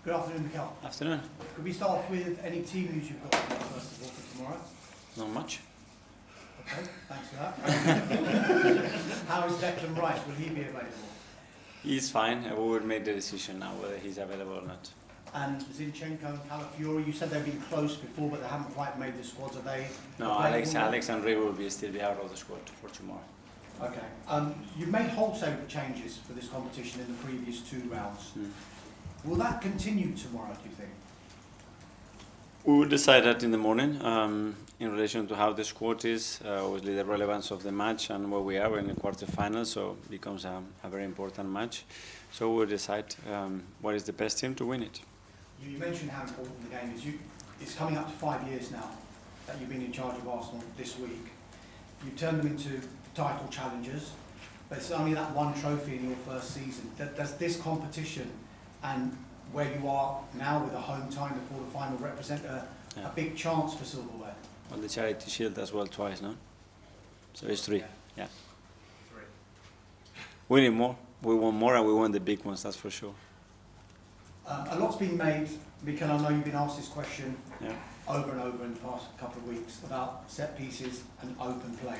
Good afternoon, Mikel. Afternoon. Could we start off with any team news you've got first of all for tomorrow? Not much. Okay, thanks for that. How is Declan Rice? Will he be available? He's fine. We will make the decision now whether he's available or not. And Zinchenko and Calafiori, you said they've been close before, but they haven't quite made the squads. Are they? No, Alex and Ray will still be out of the squad for tomorrow. Okay. You've made wholesale changes for this competition in the previous two rounds. Will that continue tomorrow, do you think? We will decide that in the morning in relation to how the squad is, obviously the relevance of the match and where we are in the quarterfinals, so it becomes a very important match. So we will decide what is the best team to win it. You mentioned how important the game is. It's coming up to 5 years now that you've been in charge of Arsenal this week. You've turned them into title challengers, but it's only that one trophy in your first season. Does this competition and where you are now with a home tie in the quarter-final represent a big chance for silverware? Well, the Charity Shield as well twice, no? So it's three, yeah. Three. We need more. We want more and we want the big ones, that's for sure. A lot's been made, Mikel, I know you've been asked this question Yeah. over and over in the past couple of weeks about set pieces and open play.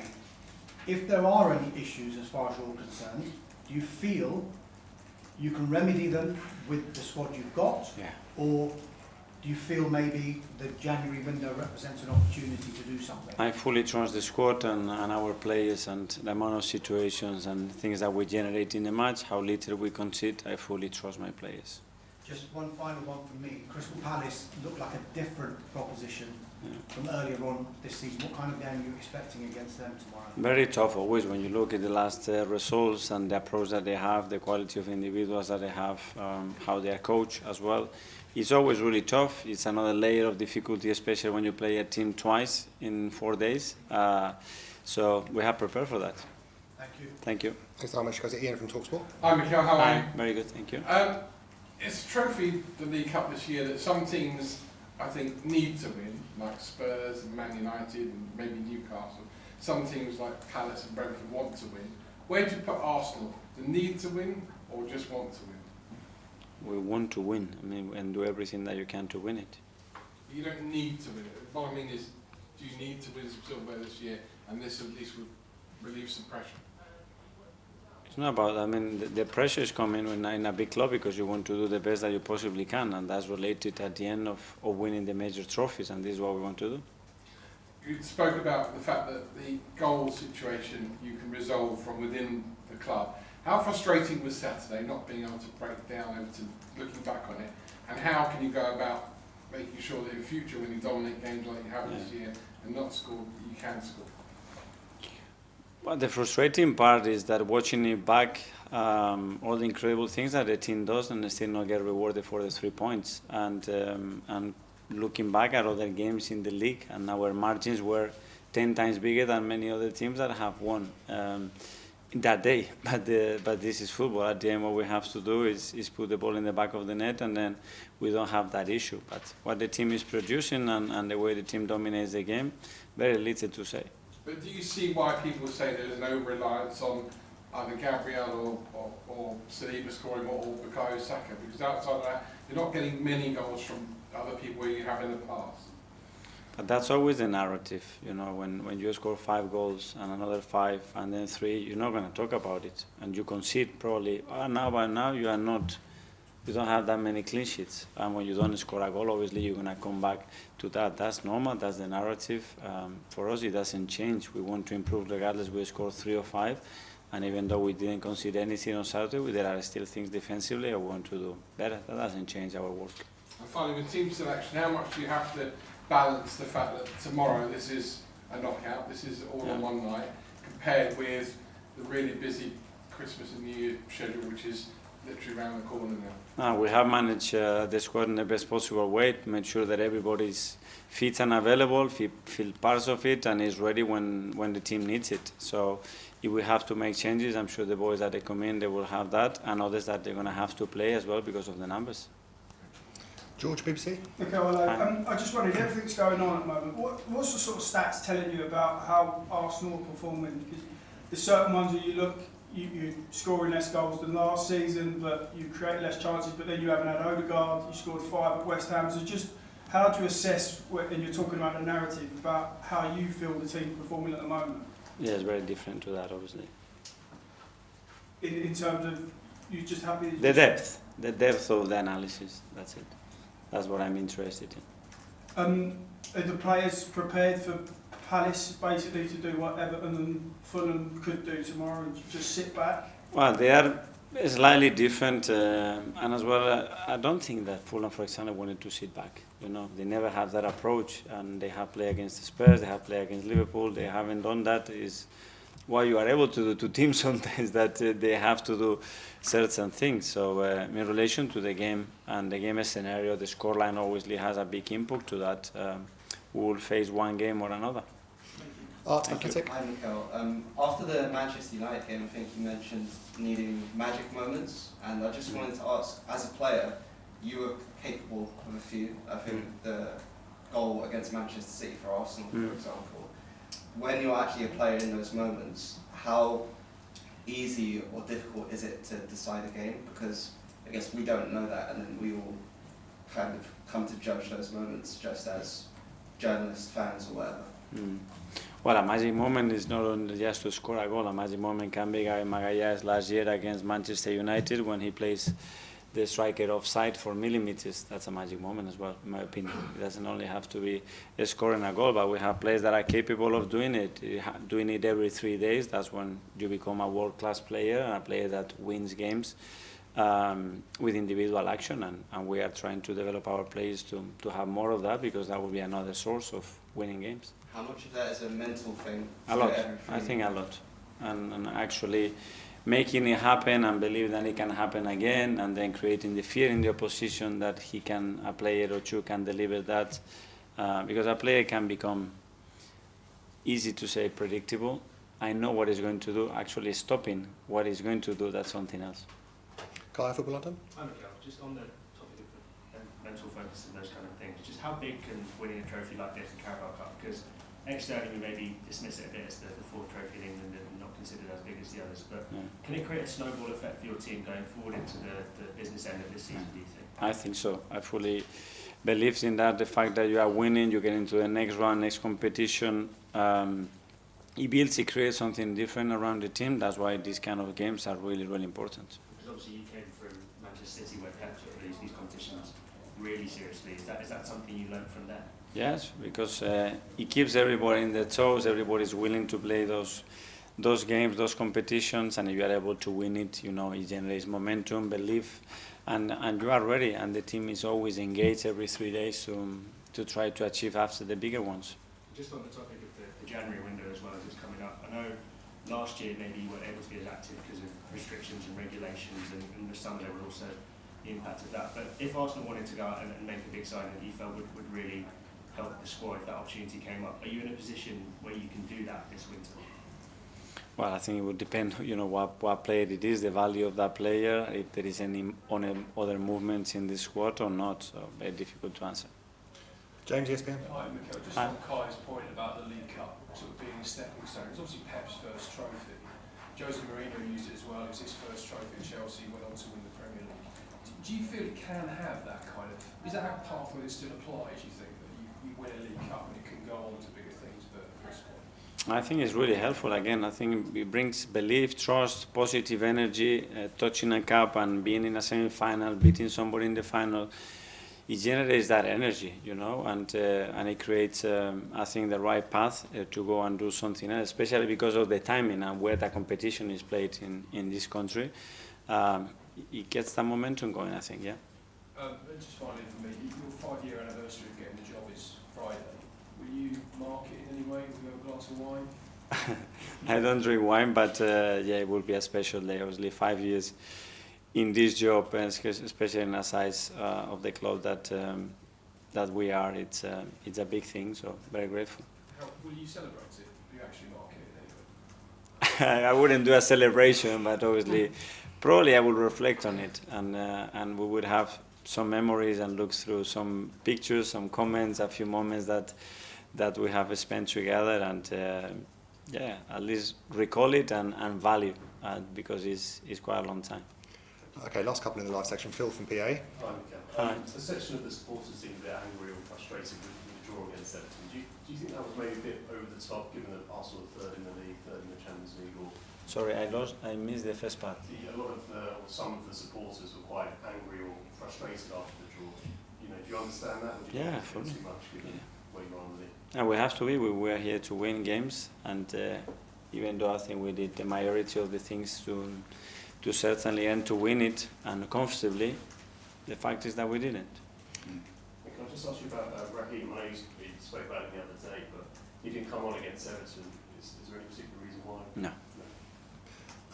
If there are any issues as far as you're concerned, do you feel you can remedy them with the squad you've got? Yeah. Or do you feel maybe the January window represents an opportunity to do something? I fully trust the squad and our players and the amount of situations and things that we generate in the match, how little we concede. I fully trust my players. Just one final one from me. Crystal Palace looked like a different proposition from earlier on this season. What kind of game are you expecting against them tomorrow? Very tough always when you look at the last results and the approach that they have, the quality of individuals that they have, how they are coached as well. It's always really tough. It's another layer of difficulty, especially when you play a team twice in 4 days. So we have prepared for that. Thank you. Thank you. Thanks very much, guys. Ian from TalkSport. Hi, Mikel. How are you? Very good, thank you. It's a trophy, the League Cup this year, that some teams, I think, need to win, like Spurs and Man United and maybe Newcastle. Some teams like Palace and Brentford want to win. Where do you put Arsenal? The need to win or just want to win? We want to win, I mean, and do everything that you can to win it. You don't need to win it. What I mean is, do you need to win silverware this year, and this at least would relieve some pressure? It's not about, I mean, the pressure is coming in a big club because you want to do the best that you possibly can, and that's related at the end of winning the major trophies, and this is what we want to do. You spoke about the fact that the goal situation you can resolve from within the club. How frustrating was Saturday not being able to break down over to looking back on it, and how can you go about making sure that in future when you dominate games like you have this year and not score, you can score? Well, the frustrating part is that watching it back, all the incredible things that the team does and they still not get rewarded for the 3 points. And looking back at other games in the league, and our margins were 10 times bigger than many other teams that have won that day. But this is football. At the end, what we have to do is put the ball in the back of the net, and then we don't have that issue. But what the team is producing and the way the team dominates the game, very little to say. But do you see why people say there's an over-reliance on either Gabriel or Saliba scoring or Bukayo Saka? Because outside of that, you're not getting many goals from other people you have in the past. But that's always the narrative, you know, when you score 5 goals and another 5 and then 3, you're not going to talk about it. And you concede probably, by now you don't have that many clean sheets. And when you don't score a goal, obviously you're going to come back to that. That's normal, that's the narrative. For us, it doesn't change. We want to improve regardless we score 3 or 5. And even though we didn't concede anything on Saturday, there are still things defensively I want to do better. That doesn't change our work. And finally, with team selection, how much do you have to balance the fact that tomorrow this is a knockout, this is all on one night, compared with the really busy Christmas and New Year schedule, which is literally around the corner now? We have managed the squad in the best possible way to make sure that everybody's fit and available, feel parts of it, and is ready when the team needs it. So if we have to make changes, I'm sure the boys that they come in, they will have that, and others that they're going to have to play as well because of the numbers. George, BBC. Mikel, hello. I just wondered, everything's going on at the moment. What's the sort of stats telling you about how Arsenal are performing? Because there's certain ones that you look you're scoring less goals than last season, but you create less chances, but then you haven't had Odegaard, you scored 5 at West Ham. So just how do you assess, and you're talking about the narrative, about how you feel the team's performing at the moment? Yeah, it's very different to that, obviously. In terms of, you just happy? The depth of the analysis, that's it. That's what I'm interested in. Are the players prepared for Palace basically to do what Everton and Fulham could do tomorrow and just sit back? Well, they are slightly different, and as well, I don't think that Fulham, for example, wanted to sit back. You know, they never have that approach, and they have played against the Spurs, they have played against Liverpool. They haven't done that. Is what you are able to do to teams sometimes, that they have to do certain things. So in relation to the game and the game scenario, the scoreline obviously has a big input to that. We will face one game or another. Athletic. Hi, Mikel. After the Manchester United game, I think you mentioned needing magic moments, and I just wanted to ask, as a player, you were capable of a few. I think the goal against Manchester City for Arsenal, for example. When you're actually a player in those moments, how easy or difficult is it to decide a game? Because I guess we don't know that, and then we all kind of come to judge those moments just as journalists, fans, or whatever. Well, a magic moment is not only just to score a goal. A magic moment can be Gary Magalhaes last year against Manchester United when he plays the striker offside for millimeters. That's a magic moment as well, in my opinion. It doesn't only have to be scoring a goal, but we have players that are capable of doing it. Doing it every 3 days, that's when you become a world-class player, and a player that wins games with individual action. And we are trying to develop our players to have more of that, because that will be another source of winning games. How much of that is a mental thing? A lot. I think a lot. And actually making it happen and believe that it can happen again, and then creating the fear in the opposition that a player or two can deliver that. Because a player can become, easy to say, predictable. I know what he's going to do. Actually stopping what he's going to do, that's something else. Kaya, Football London. Hi, Mikel. Just on the topic of mental focus and those kind of things, just how big can winning a trophy like this, the Carabao Cup? Because externally we maybe dismiss it a bit as the fourth trophy in England and not considered as big as the others, but can it create a snowball effect for your team going forward into the business end of this season, do you think? I think so. I fully believe in that. The fact that you are winning, you get into the next round, next competition, it creates something different around the team. That's why these kind of games are really, really important. Because obviously you came from Manchester City, where Pep took these competitions really seriously. Is that something you learned from there? Yes, because it keeps everybody in their toes. Everybody's willing to play those games, those competitions, and if you are able to win it, it generates momentum, belief, and you are ready. And the team is always engaged every 3 days to try to achieve after the bigger ones. Just on the topic of the January window as well as it's coming up, I know last year maybe you weren't able to be as active because of restrictions and regulations, and the summer there was also the impact of that. But if Arsenal wanted to go out and make a big signing that you felt would really help the squad if that opportunity came up, are you in a position where you can do that this winter? Well, I think it would depend, what player it is, the value of that player, if there is any other movements in the squad or not. So very difficult to answer. James, ESPN. Hi, Mikel. Just on Kai's point about the League Cup sort of being a stepping stone. It's obviously Pep's first trophy. Jose Mourinho used it as well. It was his first trophy at Chelsea, went on to win the Premier League. Do you feel it can have that kind of... Is that a pathway that still applies, you think, that you win a League Cup and it can go on to bigger things for a squad? I think it's really helpful. Again, I think it brings belief, trust, positive energy, touching a cup and being in a semi-final, beating somebody in the final. It generates that energy, and it creates, I think, the right path to go and do something else, especially because of the timing and where the competition is played in this country. It gets the momentum going, I think, yeah. And just finally for me, your 5-year anniversary of getting the job is Friday. Will you mark it in any way? Will you have a glass of wine? I don't drink wine, but it will be a special day. Obviously, 5 years in this job, and especially in the size of the club that we are, it's a big thing. So very grateful. How will you celebrate it? Will you actually mark it in any way? I wouldn't do a celebration, but obviously, probably I will reflect on it, and we would have some memories and look through some pictures, some comments, a few moments that we have spent together, and at least recall it and value because it's quite a long time. Okay, last couple in the live section. Phil from PA. Hi, Mikel. Hi. A section of the supporters seemed a bit angry or frustrated with the draw against Everton. Do you think that was maybe a bit over the top, given that Arsenal are third in the league, third in the Champions League? Or Sorry, I missed the first part. a lot of or some of the supporters were quite angry or frustrated after the draw. You know, do you understand that? Or do you Yeah, think it's fully. too much given where you are in the league? And we have to be. We were here to win games, and even though I think we did the majority of the things to certainly end to win it and comfortably, the fact is that we didn't. Can I just ask you about Raheem? I know you spoke about him the other day, but he didn't come on against Everton. Is there any particular reason why? No.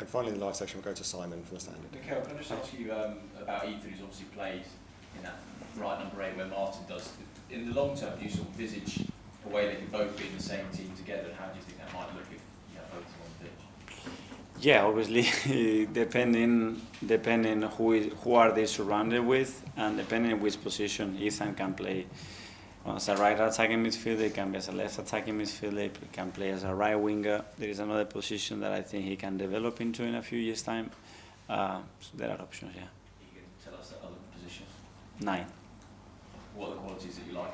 And finally in the live section, we'll go to Simon from the Standard. Mikel, can I just ask you about Ethan, who's obviously played in that right number 8 where Martin does. In the long term, do you sort of envisage a way they could both be in the same team together, and how do you think that might look if both are on the pitch? Yeah, obviously, depending who are they surrounded with, and depending which position Ethan can play. As a right attacking midfielder, he can be as a left attacking midfielder, he can play as a right winger. There is another position that I think he can develop into in a few years' time. So there are options, yeah. You can tell us that other position. 9. What are the qualities that you like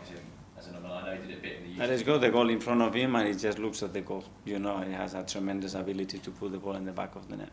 as a number 9? I know he did a bit in the youth. And he's got the goal in front of him and he just looks at the goal. You know, he has a tremendous ability to put the ball in the back of the net.